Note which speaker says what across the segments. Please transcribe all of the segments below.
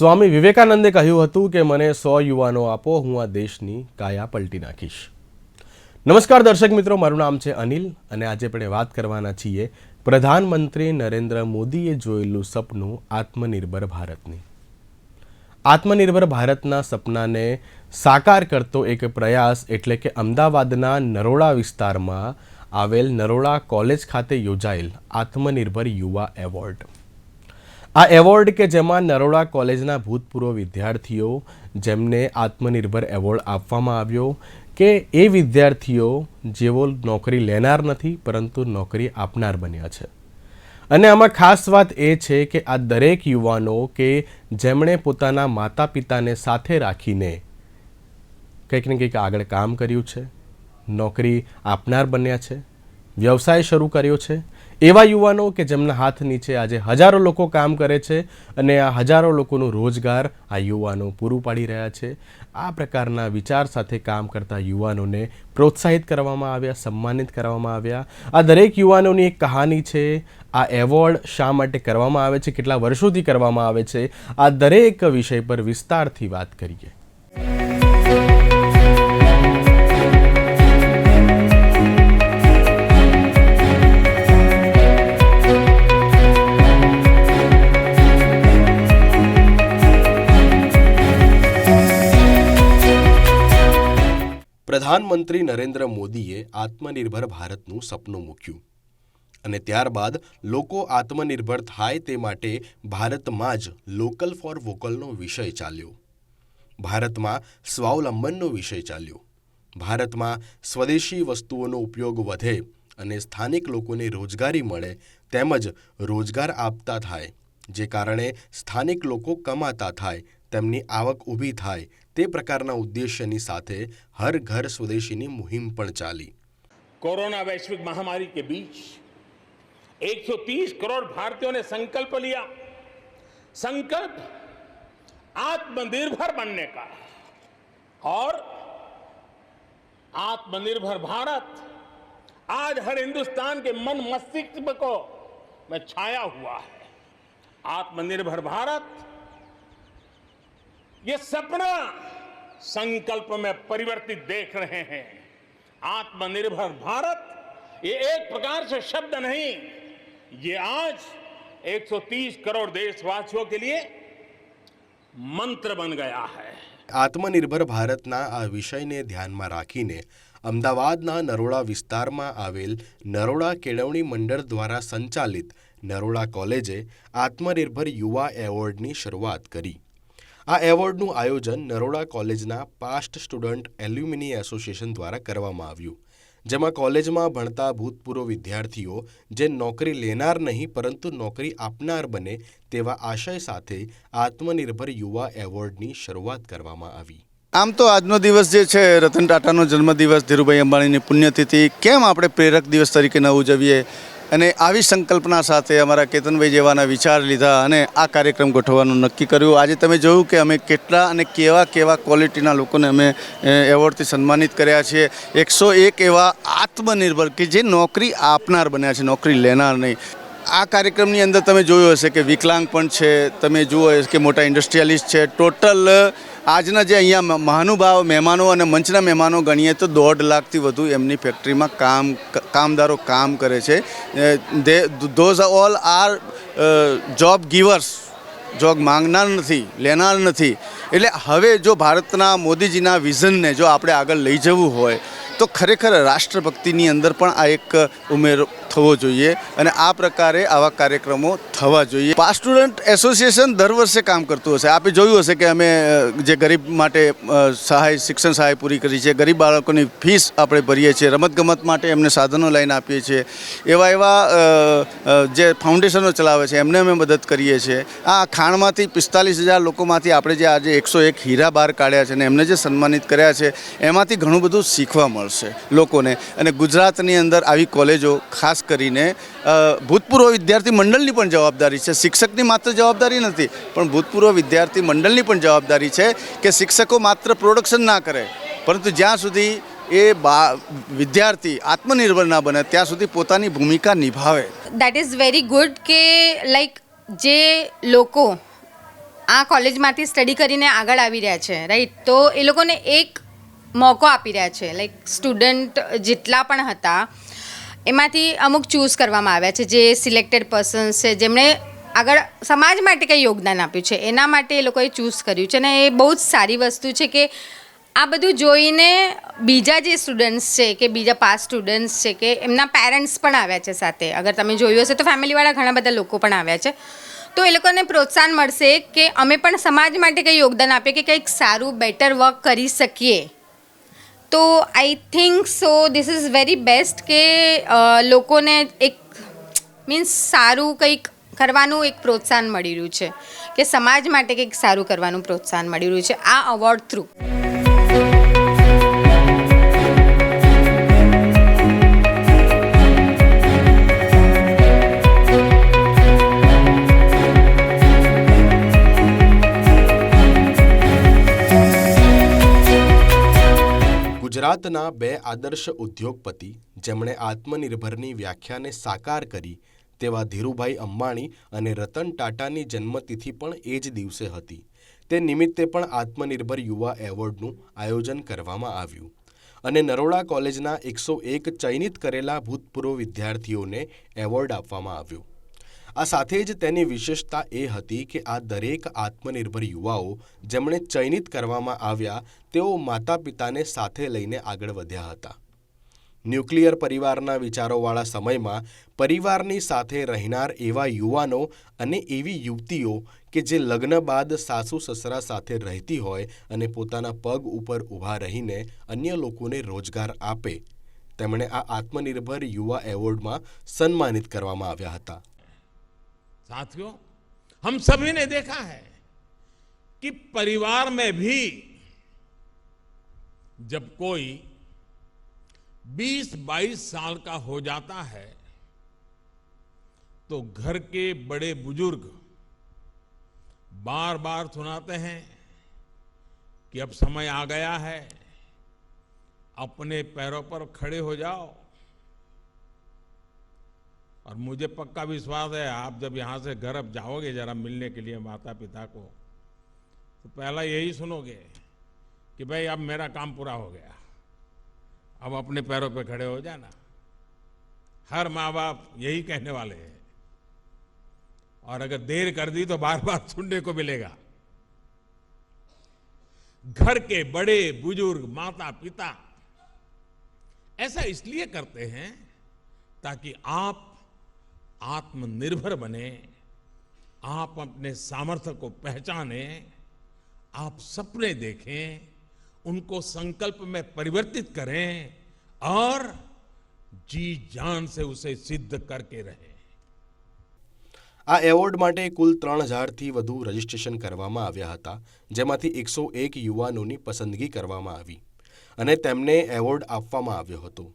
Speaker 1: સ્વામી વિવેકાનંદે કહ્યું હતું કે મને 100 યુવાનો આપો, હું આ દેશની કાયા પલટી નાખીશ. નમસ્કાર દર્શક મિત્રો, મારું નામ છે અનિલ અને આજે આપણે વાત કરવાના છીએ પ્રધાનમંત્રી નરેન્દ્ર મોદીએ જોયેલું સપનું આત્મનિર્ભર ભારતની. આત્મનિર્ભર ભારતના સપનાને સાકાર કરતો એક પ્રયાસ એટલે કે અમદાવાદના નરોડા વિસ્તારમાં આવેલ નરોડા કોલેજ ખાતે યોજાયેલ આત્મનિર્ભર યુવા એવોર્ડ. આ એવોર્ડ કે જેમાં નરોડા કોલેજના ભૂતપૂર્વ વિદ્યાર્થીઓ જેમને આત્મનિર્ભર એવોર્ડ આપવામાં આવ્યો કે એ વિદ્યાર્થીઓ જેઓ નોકરી લેનાર નથી પરંતુ નોકરી આપનાર બન્યા છે. અને આમાં ખાસ વાત એ છે કે આ દરેક યુવાનો કે જેમણે પોતાના માતા પિતાને સાથે રાખીને કંઈક ને કંઈક આગળ કામ કર્યું છે, નોકરી આપનાર બન્યા છે, વ્યવસાય શરૂ કર્યો છે, એવા યુવાનો કે જેમના હાથ નીચે આજે હજારો લોકો કામ કરે છે અને આ હજારો લોકોનું રોજગાર આ યુવાનો પૂરું પાડી રહ્યા છે. આ પ્રકારના વિચાર સાથે કામ કરતા યુવાનોને પ્રોત્સાહિત કરવામાં આવ્યા, સન્માનિત કરવામાં આવ્યા. આ દરેક યુવાનોની એક કહાની છે. આ એવોર્ડ શા માટે કરવામાં આવે છે, કેટલા વર્ષોથી કરવામાં આવે છે, આ દરેક વિષય પર વિસ્તારથી વાત કરીએ. પ્રધાનમંત્રી નરેન્દ્ર મોદીએ આત્મનિર્ભર ભારતનું સપનું મૂક્યું અને ત્યારબાદ લોકો આત્મનિર્ભર થાય તે માટે ભારતમાં જ લોકલ ફોર વોકલનો વિષય ચાલ્યો. ભારતમાં સ્વાવલંબનનો વિષય ચાલ્યો. ભારતમાં સ્વદેશી વસ્તુઓનો ઉપયોગ વધે અને સ્થાનિક લોકોને રોજગારી મળે તેમજ રોજગાર આપતા થાય, જે કારણે સ્થાનિક લોકો કમાતા થાય, તેમની આવક ઊભી થાય, તે પ્રકારના ઉદ્દેશ્યની સાથે હર ઘર સ્વદેશીની મુહિમ પણ ચાલી.
Speaker 2: कोरोना वैश्विक महामारी के बीच 130 करोड़ भारतीयों ने संकल्प लिया. संकल्प आत्मनिर्भर बनने का. और आत्मनिर्भर भारत आज हर हिंदुस्तान के मन मस्तिष्क को में छाया हुआ है. आत्मनिर्भर भारत ये सपना संकल्प में परिवर्तित देख रहे हैं. आत्मनिर्भर भारत ये एक प्रकार से शब्द नहीं, ये आज 130 करोड़ देशवासियों के लिए मंत्र बन गया है.
Speaker 1: આત્મનિર્ભર ભારતના આ વિષયને ધ્યાનમાં રાખીને અમદાવાદના નરોડા વિસ્તારમાં આવેલ નરોડા કેળવણી મંડળ દ્વારા સંચાલિત નરોડા કોલેજે આત્મનિર્ભર યુવા એવોર્ડની શરૂઆત કરી. આ એવોર્ડનું આયોજન નરોડા કોલેજના પાસ્ટ સ્ટુડન્ટ એલ્યુમિની એસોસિએશન દ્વારા કરવામાં આવ્યું, જેમાં કોલેજમાં ભણતા ભૂતપૂર્વ વિદ્યાર્થીઓ જે નોકરી લેનાર નહીં પરંતુ નોકરી આપનાર બને તેવા આશય સાથે આત્મનિર્ભર યુવા એવોર્ડની શરૂઆત કરવામાં આવી.
Speaker 3: આમ તો આજનો દિવસ જે છે રતન ટાટાનો જન્મદિવસ, ધીરુભાઈ અંબાણીની પુણ્યતિથિ, કેમ આપણે પ્રેરક દિવસ તરીકે ન ઉજવીએ અને આવી સંકલ્પના સાથે અમારા કેતનભાઈ જેવાના વિચાર લીધા અને આ કાર્યક્રમ ગોઠવવાનું નક્કી કર્યું. આજે તમે જોયું કે અમે કેટલા અને કેવા ક્વોલિટીના લોકોને અમે એવોર્ડથી સન્માનિત કર્યા છીએ. 101 એવા આત્મનિર્ભર કે જે નોકરી આપનાર બન્યા છે, નોકરી લેનાર નહીં. આ કાર્યક્રમની અંદર તમે જોયું હશે કે વિકલાંગ પણ છે, તમે જુઓ કે મોટા ઇન્ડસ્ટ્રીયાલિસ્ટ છે. ટોટલ આજના જે અહીંયા મહાનુભાવ મહેમાનો અને મંચના મહેમાનો ગણીએ તો 1.5 લાખથી વધુ એમની ફેક્ટરીમાં કામદારો કામ કરે છે. Those all are job givers, job માંગનાર નથી, લેનાર નથી. એટલે હવે જો ભારતના મોદીજીના વિઝનને જો આપણે આગળ લઈ જવું હોય તો ખરેખર રાષ્ટ્રભક્તિની અંદર પણ આ એક ઉમેરો થવો જોઈએ અને આ પ્રકારે આવા કાર્યક્રમો થવા જોઈએ. પાસ્ટ સ્ટુડન્ટ એસોસિએશન દર વર્ષે કામ કરતું હશે. આપે જોયું હશે કે અમે જે ગરીબ માટે સહાય, શિક્ષણ સહાય પૂરી કરી છે, ગરીબ બાળકોની ફીસ આપણે ભરીએ છીએ, રમતગમત માટે એમને સાધનો લઈને આપીએ છીએ, એવા જે ફાઉન્ડેશનો ચલાવે છે એમને અમે મદદ કરીએ છીએ. આ ખાણમાંથી 45,000 લોકોમાંથી આપણે જે આજે 101 હીરા બહાર કાઢ્યા છે અને એમને જે સન્માનિત કર્યા છે એમાંથી ઘણું બધું શીખવા મળશે લોકોને. અને ગુજરાતની અંદર આવી કોલેજો ખાસ કરીને ભૂતપૂર્વ વિદ્યાર્થી મંડળની પણ જવાબદારી છે. શિક્ષકની માત્ર જવાબદારી નથી પણ ભૂતપૂર્વ વિદ્યાર્થી મંડળની પણ જવાબદારી છે કે શિક્ષકો માત્ર પ્રોડક્શન ના કરે પરંતુ જ્યાં સુધી એ વિદ્યાર્થી આત્મનિર્ભર ના બને ત્યાં સુધી પોતાની ભૂમિકા નિભાવે.
Speaker 4: દેટ ઇઝ વેરી ગુડ કે લાઈક જે લોકો આ કોલેજમાંથી સ્ટડી કરીને આગળ આવી રહ્યા છે, રાઈટ, તો એ લોકોને એક મોકો આપી રહ્યા છે. લાઈક સ્ટુડન્ટ જેટલા પણ હતા એમાંથી અમુક ચૂઝ કરવામાં આવ્યા છે, જે સિલેક્ટેડ પર્સન્સ છે જેમણે આગળ સમાજ માટે કંઈ યોગદાન આપ્યું છે, એના માટે એ લોકોએ ચૂઝ કર્યું છે. અને એ બહુ જ સારી વસ્તુ છે કે આ બધું જોઈને બીજા જે સ્ટુડન્ટ્સ છે કે બીજા પાસ સ્ટુડન્ટ્સ છે કે એમના પેરેન્ટ્સ પણ આવ્યા છે સાથે. અગર તમે જોયું હશે તો ફેમિલીવાળા ઘણા બધા લોકો પણ આવ્યા છે. તો એ લોકોને પ્રોત્સાહન મળશે કે અમે પણ સમાજ માટે કંઈ યોગદાન આપીએ કે કંઈક સારું બેટર વર્ક કરી શકીએ. તો I think so this is very best કે લોકોને એક મીન્સ સારું કંઈક કરવાનું એક પ્રોત્સાહન મળી રહ્યું છે, કે સમાજ માટે કંઈક સારું કરવાનું પ્રોત્સાહન મળી રહ્યું છે આ અવોર્ડ થ્રુ.
Speaker 1: ગુજરાતના બે આદર્શ ઉદ્યોગપતિ જેમણે આત્મનિર્ભરની વ્યાખ્યાને સાકાર કરી તેવા ધીરુભાઈ અંબાણી અને રતન ટાટાની જન્મતિથિ પણ એ જ દિવસે હતી. તે નિમિત્તે પણ આત્મનિર્ભર યુવા એવોર્ડનું આયોજન કરવામાં આવ્યું અને નરોડા કોલેજના 101 ચયનિત કરેલા ભૂતપૂર્વ વિદ્યાર્થીઓને એવોર્ડ આપવામાં આવ્યો. આ સાથે જ તેની વિશેષતા એ હતી કે આ દરેક આત્મનિર્ભર યુવાઓ જેમણે ચયનિત કરવામાં આવ્યા તેઓ માતા પિતાને સાથે લઈને આગળ વધ્યા હતા. ન્યુક્લિયર પરિવારના વિચારોવાળા સમયમાં પરિવારની સાથે રહેનાર એવા યુવાનો અને એવી યુવતીઓ કે જે લગ્ન બાદ સાસુ સસરા સાથે રહેતી હોય અને પોતાના પગ ઉપર ઊભા રહીને અન્ય લોકોને રોજગાર આપે, તેમણે આ આત્મનિર્ભર યુવા એવોર્ડમાં સન્માનિત કરવામાં આવ્યા હતા.
Speaker 2: साथियों, हम सभी ने देखा है कि परिवार में भी जब कोई 20-22 साल का हो जाता है तो घर के बड़े बुजुर्ग बार बार सुनाते हैं कि अब समय आ गया है, अपने पैरों पर खड़े हो जाओ. और मुझे पक्का विश्वास है आप जब यहाँ से घर अब जाओगे जरा मिलने के लिए माता पिता को, तो पहला यही सुनोगे कि भाई अब मेरा काम पूरा हो गया, अब अपने पैरों पे खड़े हो जाना. हर माँ बाप यही कहने वाले हैं और अगर देर कर दी तो बार बार सुनने को मिलेगा. घर के बड़े बुजुर्ग माता पिता ऐसा इसलिए करते हैं ताकि आप आत्मनिर्भर बने, आप अपने सामर्थ्य को पहचाने, आप सपने देखें, उनको संकल्प में परिवर्तित करें और जी जान से उसे सिद्ध करके रहें.
Speaker 1: આ એવોર્ડ માટે કુલ 3000થી વધુ રજીસ્ટ્રેશન કરવામાં આવ્યા હતા, જેમાંથી 101 યુવાનોની પસંદગી કરવામાં આવી અને તેમને એવોર્ડ આપવામાં આવ્યો હતો.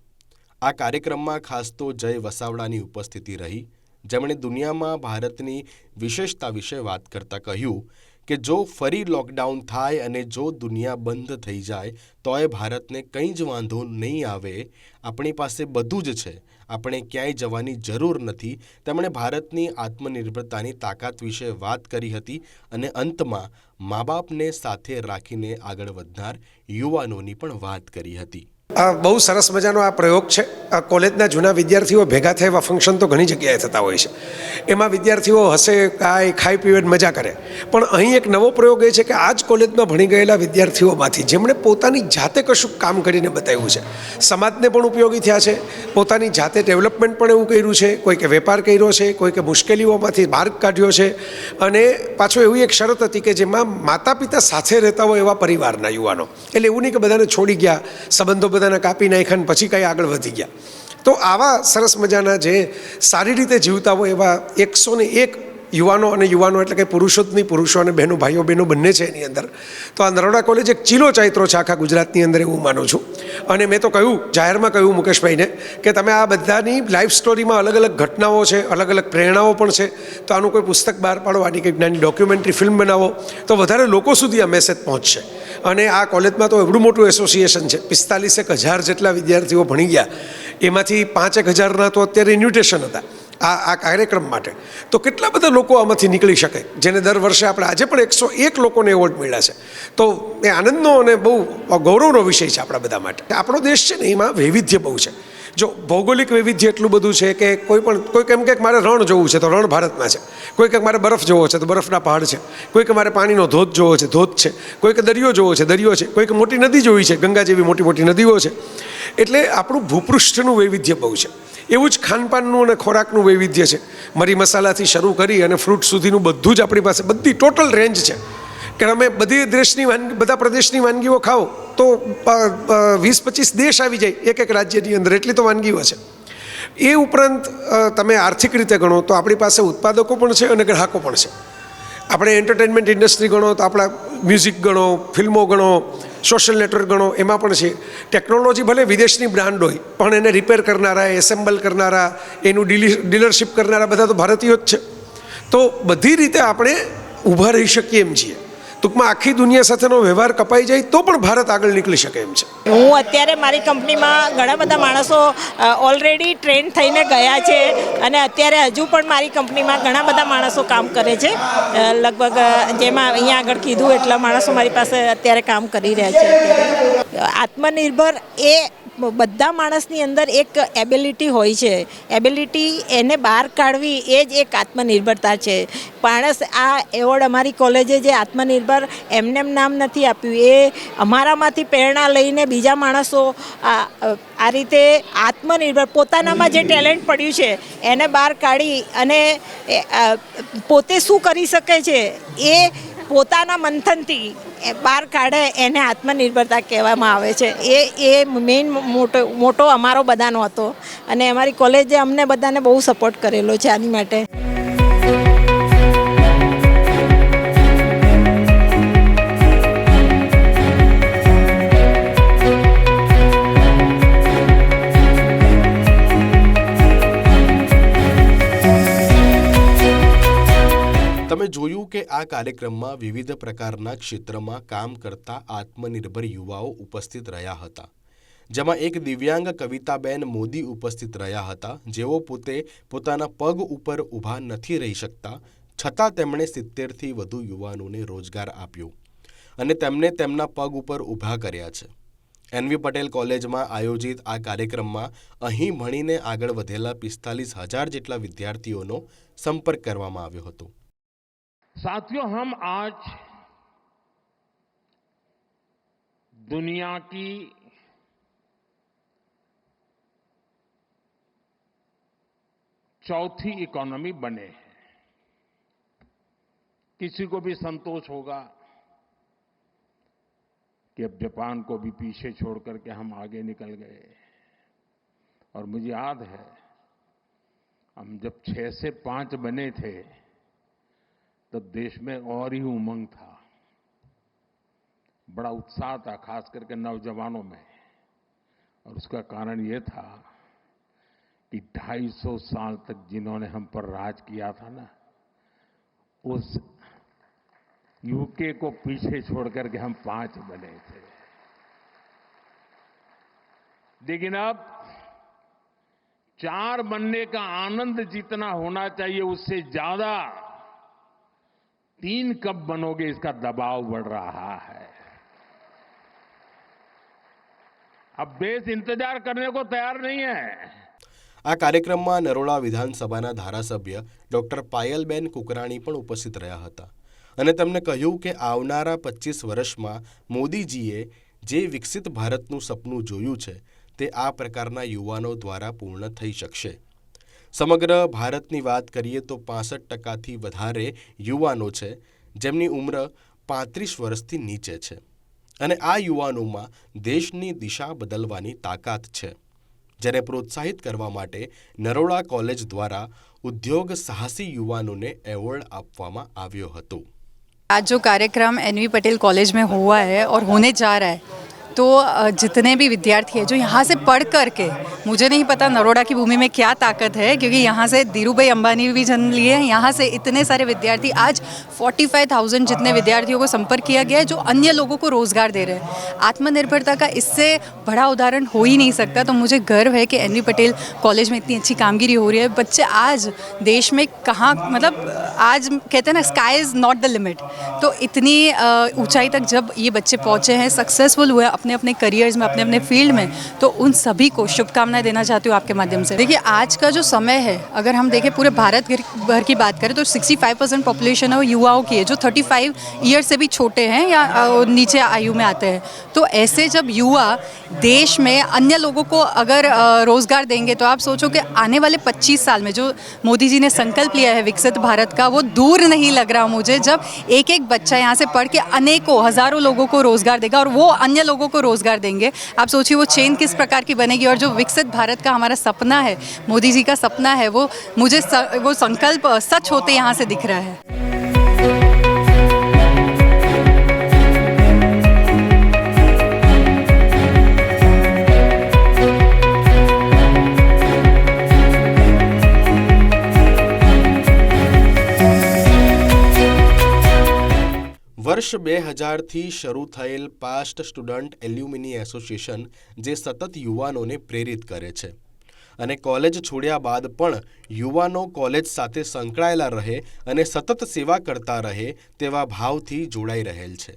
Speaker 1: આ કાર્યક્રમમાં ખાસ તો જય વસાવડાની ઉપસ્થિતિ રહી, જેમણે દુનિયામાં ભારતની વિશેષતા વિશે વાત કરતા કહ્યું કે જો ફરી લોકડાઉન થાય અને જો દુનિયા બંધ થઈ જાય તોય ભારતને કંઈ જ વાંધો નહીં આવે, આપણી પાસે બધું જ છે, આપણે ક્યાંય જવાની જરૂર નથી. તેમણે ભારતની આત્મનિર્ભરતાની તાકાત વિશે વાત કરી હતી અને અંતમાં મા બાપને સાથે રાખીને આગળ વધનાર યુવાનોની પણ વાત કરી હતી.
Speaker 5: આ બહુ સરસ મજાનો આ પ્રયોગ છે. આ કોલેજના જૂના વિદ્યાર્થીઓ ભેગા થાય એવા ફંક્શન તો ઘણી જગ્યાએ થતા હોય છે, એમાં વિદ્યાર્થીઓ હસે કાય ખાઈ પીવે મજા કરે. પણ અહીં એક નવો પ્રયોગ એ છે કે આ જ કોલેજમાં ભણી ગયેલા વિદ્યાર્થીઓમાંથી જેમણે પોતાની જાતે કશુંક કામ કરીને બતાવ્યું છે, સમાજને પણ ઉપયોગી થયા છે, પોતાની જાતે ડેવલપમેન્ટ પણ એવું કર્યું છે, કોઈકે વેપાર કર્યો છે, કોઈકે મુશ્કેલીઓમાંથી માર્ગ કાઢ્યો છે. અને પાછો એવી એક શરત હતી કે જેમાં માતા પિતા સાથે રહેતા હોય એવા પરિવારના યુવાનો, એટલે એવું નહીં કે બધાને છોડી ગયા, સંબંધો બધાને કાપી નાખ્યા ને પછી કાંઈ આગળ વધી ગયા. તો આવા સરસ મજાના જે સારી રીતે જીવતા હોય એવા 101 યુવાનો અને યુવાનો એટલે કે પુરુષો જ નહીં, પુરુષો અને બહેનો, ભાઈઓ બહેનો બંને છે એની અંદર. તો આ નરોડા કોલેજ એક ચીલો ચાયત્રો છે આખા ગુજરાતની અંદર, એવું માનું છું. અને મેં તો કહ્યું, જાહેરમાં કહ્યું મુકેશભાઈને કે તમે આ બધાની લાઈફ સ્ટોરીમાં અલગ અલગ ઘટનાઓ છે, અલગ અલગ પ્રેરણાઓ પણ છે, તો આનું કોઈ પુસ્તક બહાર પાડો, આની કંઈક નાની ડોક્યુમેન્ટરી ફિલ્મ બનાવો તો વધારે લોકો સુધી આ મેસેજ પહોંચશે. અને આ કોલેજમાં તો એવડું મોટું એસોસિએશન છે, 45,000 જેટલા વિદ્યાર્થીઓ ભણી ગયા, એમાંથી 5,000ના તો અત્યારે ઇન્વિટેશન હતા. આ કાર્યક્રમ માટે, તો કેટલા બધા લોકો આમાંથી નીકળી શકે, જેને દર વર્ષે આપણે આજે પણ 101 લોકોને એવોર્ડ મળ્યા છે. તો એ આનંદનો અને બહુ ગૌરવનો વિષય છે આપણા બધા માટે. આપણો દેશ છે ને એમાં વૈવિધ્ય બહુ છે. જો ભૌગોલિક વૈવિધ્ય એટલું બધું છે કે કોઈ એમ કે મારે રણ જોવું છે તો રણ ભારતમાં છે, કોઈ કે મારે બરફ જોવો છે તો બરફના પહાડ છે, કોઈ કે મારે પાણીનો ધોધ જોવો છે, ધોધ છે, કોઈ કે દરિયો જોવો છે, દરિયો છે, કોઈ કે મોટી નદી જોવી છે, ગંગા જેવી મોટી મોટી નદીઓ છે. એટલે આપણું ભૂપૃષ્ઠનું વૈવિધ્ય બહુ છે. એવું જ ખાનપાનનું અને ખોરાકનું વૈવિધ્ય છે. મરી મસાલાથી શરૂ કરી અને ફ્રૂટ સુધીનું બધું જ આપણી પાસે બધી ટોટલ રેન્જ છે. કે તમે બધી દેશની બધા પ્રદેશની વાનગીઓ ખાઓ તો 20-25 દેશ આવી જાય એક રાજ્યની અંદર, એટલી તો વાનગીઓ છે. એ ઉપરાંત તમે આર્થિક રીતે ગણો તો આપણી પાસે ઉત્પાદકો પણ છે અને ગ્રાહકો પણ છે. આપણે એન્ટરટેનમેન્ટ ઇન્ડસ્ટ્રી ગણો તો આપણા મ્યુઝિક ગણો, ફિલ્મો ગણો, સોશિયલ નેટવર્ક ગણો, એમાં પણ છે. ટેકનોલોજી ભલે વિદેશની બ્રાન્ડ હોય પણ એને રિપેર કરનારા, એસેમ્બલ કરનારા, એનું ડીલરશીપ કરનારા બધા તો ભારતીયો જ છે. તો બધી રીતે આપણે ઊભા રહી શકીએ એમ છીએ. ટૂંકમાં આખી દુનિયા સાથેનો વ્યવહાર કપાઈ જાય તો પણ ભારત આગળ નીકળી શકે એમ છે.
Speaker 6: હું અત્યારે મારી કંપનીમાં ઘણા બધા માણસો ઓલરેડી ટ્રેન થઈને ગયા છે અને અત્યારે હજુ પણ મારી કંપનીમાં ઘણા બધા માણસો કામ કરે છે. લગભગ જેમાં અહીંયા આગળ કીધું એટલા માણસો મારી પાસે અત્યારે કામ કરી રહ્યા છે. આત્મનિર્ભર એ બધા માણસની અંદર એક એબિલિટી હોય છે. એબિલિટી એને બહાર કાઢવી એ જ એક આત્મનિર્ભરતા છે. માણસ આ એવોર્ડ અમારી કોલેજે જે આત્મનિર્ભર એમને નામ નથી આપ્યું, એ અમારામાંથી પ્રેરણા લઈને બીજા માણસો આ રીતે આત્મનિર્ભર પોતાનામાં જે ટેલેન્ટ પડ્યું છે એને બહાર કાઢી અને પોતે શું કરી શકે છે એ પોતાના મંથનથી બહાર કાઢે, એને આત્મનિર્ભરતા કહેવામાં આવે છે. એ મેઇન મોટો અમારો બધાનો હતો અને અમારી કોલેજે અમને બધાને બહુ સપોર્ટ કરેલો છે આની માટે.
Speaker 1: તમે જોયું કે આ કાર્યક્રમમાં વિવિધ પ્રકારના ક્ષેત્રમાં કામ કરતા આત્મનિર્ભર યુવાઓ ઉપસ્થિત રહ્યા હતા, જેમાં એક દિવ્યાંગ કવિતાબેન મોદી ઉપસ્થિત રહ્યા હતા, જેઓ પોતે પોતાના પગ ઉપર ઊભા નથી રહી શકતા, છતાં તેમણે 70થી વધુ યુવાનોને રોજગાર આપ્યો અને તેમને તેમના પગ ઉપર ઊભા કર્યા છે. એનવી પટેલ કોલેજમાં આયોજિત આ કાર્યક્રમમાં અહીં ભણીને આગળ વધેલા 45,000 જેટલા વિદ્યાર્થીઓનો સંપર્ક કરવામાં આવ્યો હતો.
Speaker 2: साथियों, हम आज दुनिया की चौथी इकोनॉमी बने हैं. किसी को भी संतोष होगा कि अब जापान को भी पीछे छोड़ करके हम आगे निकल गए. और मुझे याद है हम जब 6 से 5 बने थे तब देश में और ही उमंग था, बड़ा उत्साह था, खास करके नौजवानों में. और उसका कारण ये था कि 250 साल तक जिन्होंने हम पर राज किया था ना, उस यूके को पीछे छोड़ करके हम 5 बने थे. लेकिन अब 4 बनने का आनंद जितना होना चाहिए उससे ज्यादा 3 कब बनोगे इसका दबाव बढ़ रहा है. अब देश इंतजार करने को तैयार नहीं है.
Speaker 1: આ કાર્યક્રમમાં નરોડા વિધાનસભાના ધારાસભ્ય ડોક્ટર પાયલબેન કુકરાણી પણ ઉપસ્થિત રહ્યા હતા અને તેમણે કહ્યું કે આવનારા 25 વર્ષમાં મોદીજીએ જે વિકસિત ભારતનું સપનું જોયું છે તે આ પ્રકારના યુવાનો દ્વારા પૂર્ણ થઈ શકશે. સમગ્ર ભારતની વાત કરીએ તો 65%થી વધારે યુવાનો છે જેમની ઉંમર 35 વર્ષથી નીચે છે અને આ યુવાનોમાં દેશની દિશા બદલવાની તાકાત છે, જેને પ્રોત્સાહિત કરવા માટે નરોડા કોલેજ દ્વારા ઉદ્યોગ સાહસી યુવાનોને એવોર્ડ આપવામાં આવ્યો હતો.
Speaker 7: आज जो कार्यक्रम एनवी पटेल कॉलेज में हुआ है और होने जा रहा है तो जितने भी विद्यार्थी हैं जो यहाँ से पढ़ कर के, मुझे नहीं पता नरोड़ा की भूमि में क्या ताकत है, क्योंकि यहाँ से धीरूभाई अंबानी भी जन्म लिए हैं, यहाँ से इतने सारे विद्यार्थी, आज 45,000 जितने विद्यार्थियों को संपर्क किया गया है जो अन्य लोगों को रोज़गार दे रहे हैं। आत्मनिर्भरता का इससे बड़ा उदाहरण हो ही नहीं सकता। तो मुझे गर्व है कि एन वी पटेल कॉलेज में इतनी अच्छी कामगिरी हो रही है। बच्चे आज देश में कहाँ, मतलब आज कहते हैं ना, sky is not the limit. तो इतनी ऊंचाई तक जब ये बच्चे पहुँचे हैं, सक्सेसफुल हुए अपने अपने करियर्स में, अपने अपने फील्ड में, तो उन सभी को शुभकामनाएं देना चाहती हूँ आपके माध्यम से। देखिए, आज का जो समय है, अगर हम देखें पूरे भारत भर की बात करें तो 65% पॉपुलेशन है वो युवाओं की है, जो 35 ईयर से भी छोटे हैं या नीचे आयु में आते हैं। तो ऐसे जब युवा देश में अन्य लोगों को अगर रोज़गार देंगे, तो आप सोचो कि आने वाले 25 साल में जो मोदी जी ने संकल्प लिया है विकसित भारत का, वो दूर नहीं लग रहा मुझे, जब एक एक बच्चा यहाँ से पढ़ के अनेकों हज़ारों लोगों को रोज़गार देगा और वो अन्य लोगों को रोज़गार देंगे। आप सोचिए वो चेन किस प्रकार की बनेगी। और जो विकसित भारत का हमारा सपना है, मोदी जी का सपना है, वो मुझे वो संकल्प सच होते यहाँ से दिख रहा है।
Speaker 1: વર્ષ 2000થી શરૂ થયેલ પાસ્ટ સ્ટુડન્ટ એલ્યુમિની એસોસિએશન જે સતત યુવાનોને પ્રેરિત કરે છે અને કોલેજ છોડ્યા બાદ પણ યુવાનો કોલેજ સાથે સંકળાયેલા રહે અને સતત સેવા કરતા રહે તેવા ભાવથી જોડાઈ રહેલ છે।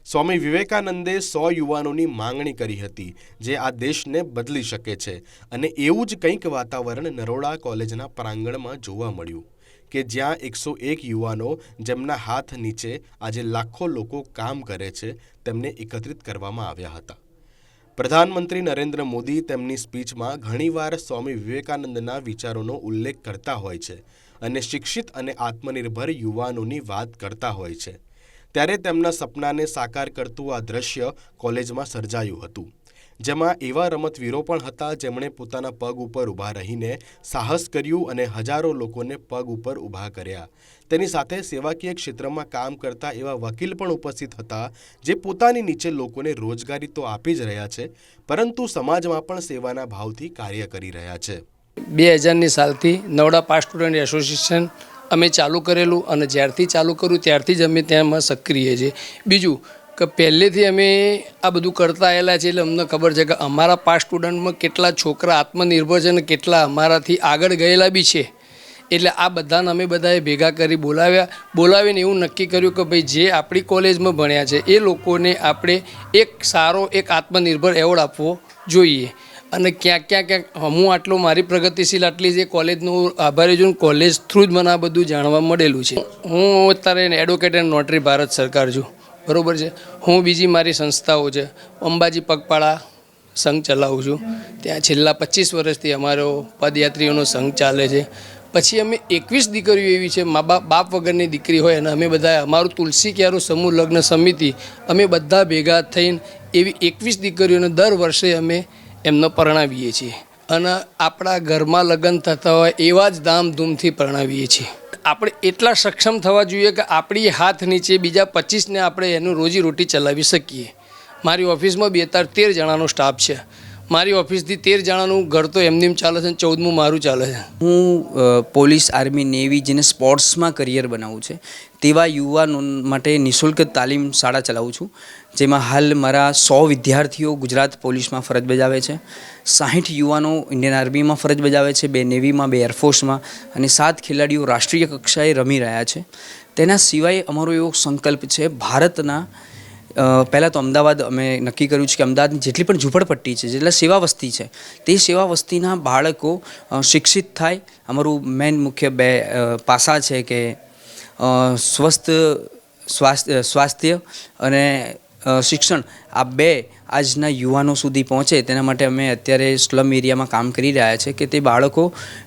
Speaker 1: સ્વામી વિવેકાનંદે 100 યુવાનોની માંગણી કરી હતી જે આ દેશને બદલી શકે છે અને એવું જ કંઈક વાતાવરણ નરોડા કોલેજના પ્રાંગણમાં જોવા મળ્યું કે જ્યાં 101 યુવાનો જેમના હાથ નીચે આજે લાખો લોકો કામ કરે છે તેમને એકત્રિત કરવામાં આવ્યા હતા। પ્રધાનમંત્રી નરેન્દ્ર મોદી તેમની સ્પીચમાં ઘણીવાર સ્વામી વિવેકાનંદના વિચારોનો ઉલ્લેખ કરતા હોય છે અને શિક્ષિત અને આત્મનિર્ભર યુવાનોની વાત કરતા હોય છે। ત્યારે તેમના સપનાને સાકાર કરતું આ દ્રશ્ય કોલેજમાં સર્જાયું હતું, જેમાં એવા રમતવીરો પણ હતા જેમણે પોતાના પગ ઉપર ઊભા રહીને સાહસ કર્યું અને હજારો લોકોને પગ ઉપર ઊભા કર્યા। તેની સાથે સેવાકીય ક્ષેત્રમાં કામ કરતા એવા વકીલ પણ ઉપસ્થિત હતા જે પોતાની નીચે લોકોને રોજગારી તો આપી જ રહ્યા છે, પરંતુ સમાજમાં પણ સેવાના ભાવથી કાર્ય કરી રહ્યા છે।
Speaker 8: 2000ની સાલથી નરોડા પાસ્ટ સ્ટુડન્ટ એસોસિએશન અમે ચાલુ કરેલું અને જ્યારથી ચાલુ કર્યું ત્યારથી જ અમે ત્યાંમાં સક્રિય છે। બીજું કે પહેલેથી અમે આ બધું કરતા આવેલા છે, એટલે અમને ખબર છે કે અમારા પાસ્ટ સ્ટુડન્ટમાં કેટલા છોકરા આત્મનિર્ભર છે અને કેટલા અમારાથી આગળ ગયેલા બી છે। એટલે આ બધાને અમે બધાએ ભેગા કરી બોલાવીને એવું નક્કી કર્યું કે ભાઈ જે આપણી કોલેજમાં ભણ્યા છે એ લોકોને આપણે એક સારો એક આત્મનિર્ભર એવોર્ડ આપવો જોઈએ। અને ક્યાંક હું આટલો મારી પ્રગતિશીલ આટલી જે કોલેજનું આભારી છું, કોલેજ થ્રુ જ મને આ બધું જાણવા મળેલું છે। હું અત્યારે એડવોકેટ એન્ડ નોટરી ભારત સરકાર છું, બરાબર છે। હું બીજી મારી સંસ્થાઓ છે, અંબાજી પગપાળા સંઘ ચલાવું છું, ત્યાં છેલ્લા 25 વર્ષથી અમારો પદયાત્રીઓનો સંઘ ચાલે છે। પછી અમે 21 દીકરીઓ એવી છે, મા બાપ વગરની દીકરી હોય અને અમે બધા અમારું તુલસી ક્યારો સમૂહ લગ્ન સમિતિ, અમે બધા ભેગા થઈને એવી 21 દીકરીઓને દર વર્ષે અમે એમને પરણાવીએ છીએ અને આપણા ઘરમાં લગ્ન થતા હોય એવા જ ધામધૂમથી પરણાવીએ છીએ। આપણે એટલા સક્ષમ થવા જોઈએ કે આપણી હાથ નીચે બીજા 25ને આપણે એનું રોજીરોટી ચલાવી શકીએ। મારી ઓફિસમાં 13 જણાનો સ્ટાફ છે। મારી ઓફિસથી 13 જણાનું ઘર તો એમનેમ ચાલે છે, 14મું મારું ચાલે છે।
Speaker 9: હું પોલીસ, આર્મી, નેવી જેને સ્પોર્ટ્સમાં કરિયર બનાવવું છે તેવા યુવાનો માટે નિઃશુલ્ક તાલીમ શાળા ચલાવું છું, જેમાં હાલ મારા 100 વિદ્યાર્થીઓ ગુજરાત પોલીસમાં ફરજ બજાવે છે, 60 યુવાનો ઇન્ડિયન આર્મીમાં ફરજ બજાવે છે, 2 નેવીમાં, 2 એરફોર્સમાં અને 7 ખેલાડીઓ રાષ્ટ્રીય કક્ષાએ રમી રહ્યા છે। તેના સિવાય અમારો એવો સંકલ્પ છે ભારતના પહેલાં તો અમદાવાદ અમે નક્કી કર્યું છે કે અમદાવાદની જેટલી પણ ઝૂંપડપટ્ટી છે, જેટલા સેવા વસ્તી છે, તે સેવા વસ્તીના બાળકો શિક્ષિત થાય। અમારું મેઇન મુખ્ય 2 પાસા છે કે સ્વાસ્થ્ય અને શિક્ષણ, આ 2 આજના યુવાનો સુધી પહોંચે તેના માટે અમે અત્યારે સ્લમ એરિયામાં કામ કરી રહ્યા છે કે તે બાળકો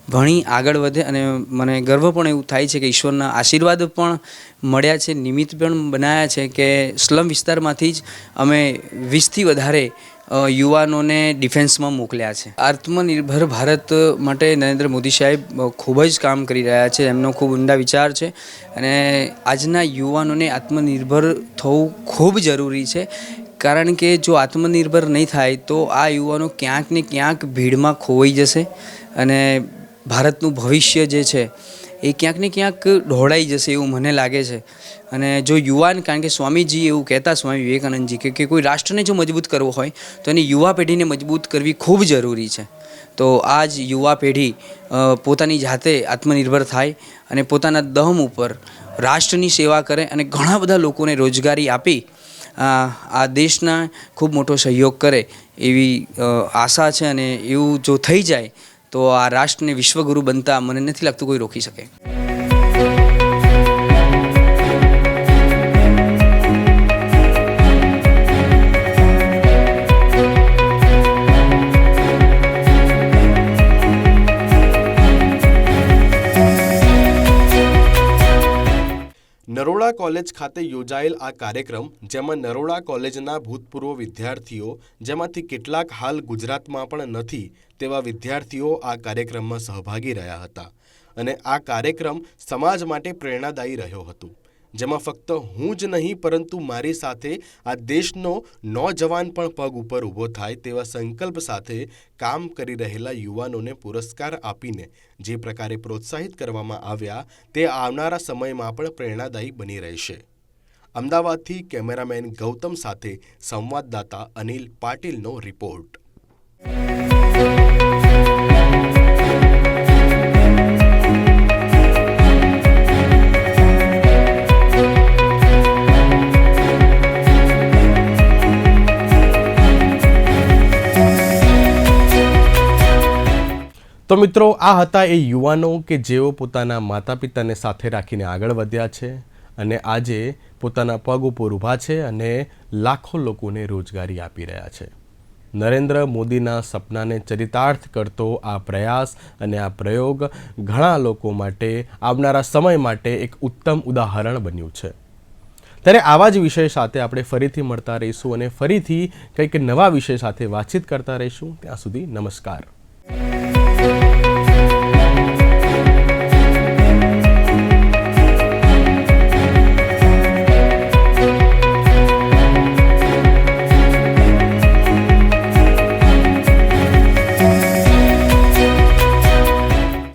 Speaker 9: ભણી આગળ વધે। અને મને ગર્વ પણ એવું થાય છે કે ઈશ્વરના આશીર્વાદ પણ મળ્યા છે, નિમિત્ત પણ બનાવ્યા છે કે સ્લમ વિસ્તારમાંથી જ અમે 20થી વધારે યુવાનોને ડિફેન્સમાં મોકલ્યા છે। આત્મનિર્ભર ભારત માટે નરેન્દ્ર મોદી સાહેબ ખૂબ જ કામ કરી રહ્યા છે, એમનો ખૂબ ઉમદા વિચાર છે અને આજના યુવાનોને આત્મનિર્ભર થવું ખૂબ જરૂરી છે। કારણ કે જો આત્મનિર્ભર નહીં થાય તો આ યુવાનો ક્યાંક ને ક્યાંક ભીડમાં ખોવાઈ જશે અને ભારતનું ભવિષ્ય જે છે એ ક્યાંક ને ક્યાંક ઢોળાઈ જશે એવું મને લાગે છે. અને જો યુવાન, કારણ કે સ્વામીજી એવું કહેતા, સ્વામી વિવેકાનંદજી કે કોઈ રાષ્ટ્રને જો મજબૂત કરવો હોય તો એની યુવા પેઢીને મજબૂત કરવી ખૂબ જરૂરી છે. તો આ જ યુવા પેઢી પોતાની જાતે આત્મનિર્ભર થાય અને પોતાના દમ ઉપર રાષ્ટ્રની સેવા કરે અને ઘણા બધા લોકોને રોજગારી આપી આ દેશના ખૂબ મોટો સહયોગ કરે એવી આશા છે. અને એવું જો થઈ જાય તો આ રાષ્ટ્રને વિશ્વગુરુ બનતા મને નથી લાગતું કોઈ રોકી શકે.
Speaker 1: નરોડા કોલેજ ખાતે યોજાયેલ આ કાર્યક્રમ, જેમાં નરોડા કોલેજના ભૂતપૂર્વ વિદ્યાર્થીઓ, જેમાંથી કેટલાક હાલ ગુજરાતમાં પણ નથી તેવા વિદ્યાર્થીઓ આ કાર્યક્રમમાં સહભાગી રહ્યા હતા. અને આ કાર્યક્રમ સમાજ માટે પ્રેરણાદાયી રહ્યો હતો, જેમાં ફક્ત હું જ નહીં પરંતુ મારી સાથે આ દેશનો નોજવાન પણ પગ ઉપર ઊભો થાય તેવા સંકલ્પ સાથે કામ કરી રહેલા યુવાનોને પુરસ્કાર આપીને જે પ્રકારે પ્રોત્સાહિત કરવામાં આવ્યા તે આવનારા સમયમાં પણ પ્રેરણાદાયી બની રહેશે. અમદાવાદથી કેમેરામેન ગૌતમ સાથે સંવાદદાતા અનિલ પાટીલનો રિપોર્ટ. તો મિત્રો, આ હતા એ યુવાનો કે જેઓ પોતાના માતા પિતાને સાથે રાખીને આગળ વધ્યા છે અને આજે પોતાના પગ ઉપર ઊભા છે અને લાખો લોકોને રોજગારી આપી રહ્યા છે. નરેન્દ્ર મોદીના સપનાને ચરિતાર્થ કરતો આ પ્રયાસ અને આ પ્રયોગ ઘણા લોકો માટે આવનારા સમય માટે એક ઉત્તમ ઉદાહરણ બન્યું છે. ત્યારે આવા જ વિષય સાથે આપણે ફરીથી મળતા રહીશું અને ફરીથી કંઈક નવા વિષય સાથે વાતચીત કરતા રહીશું. ત્યાં સુધી નમસ્કાર.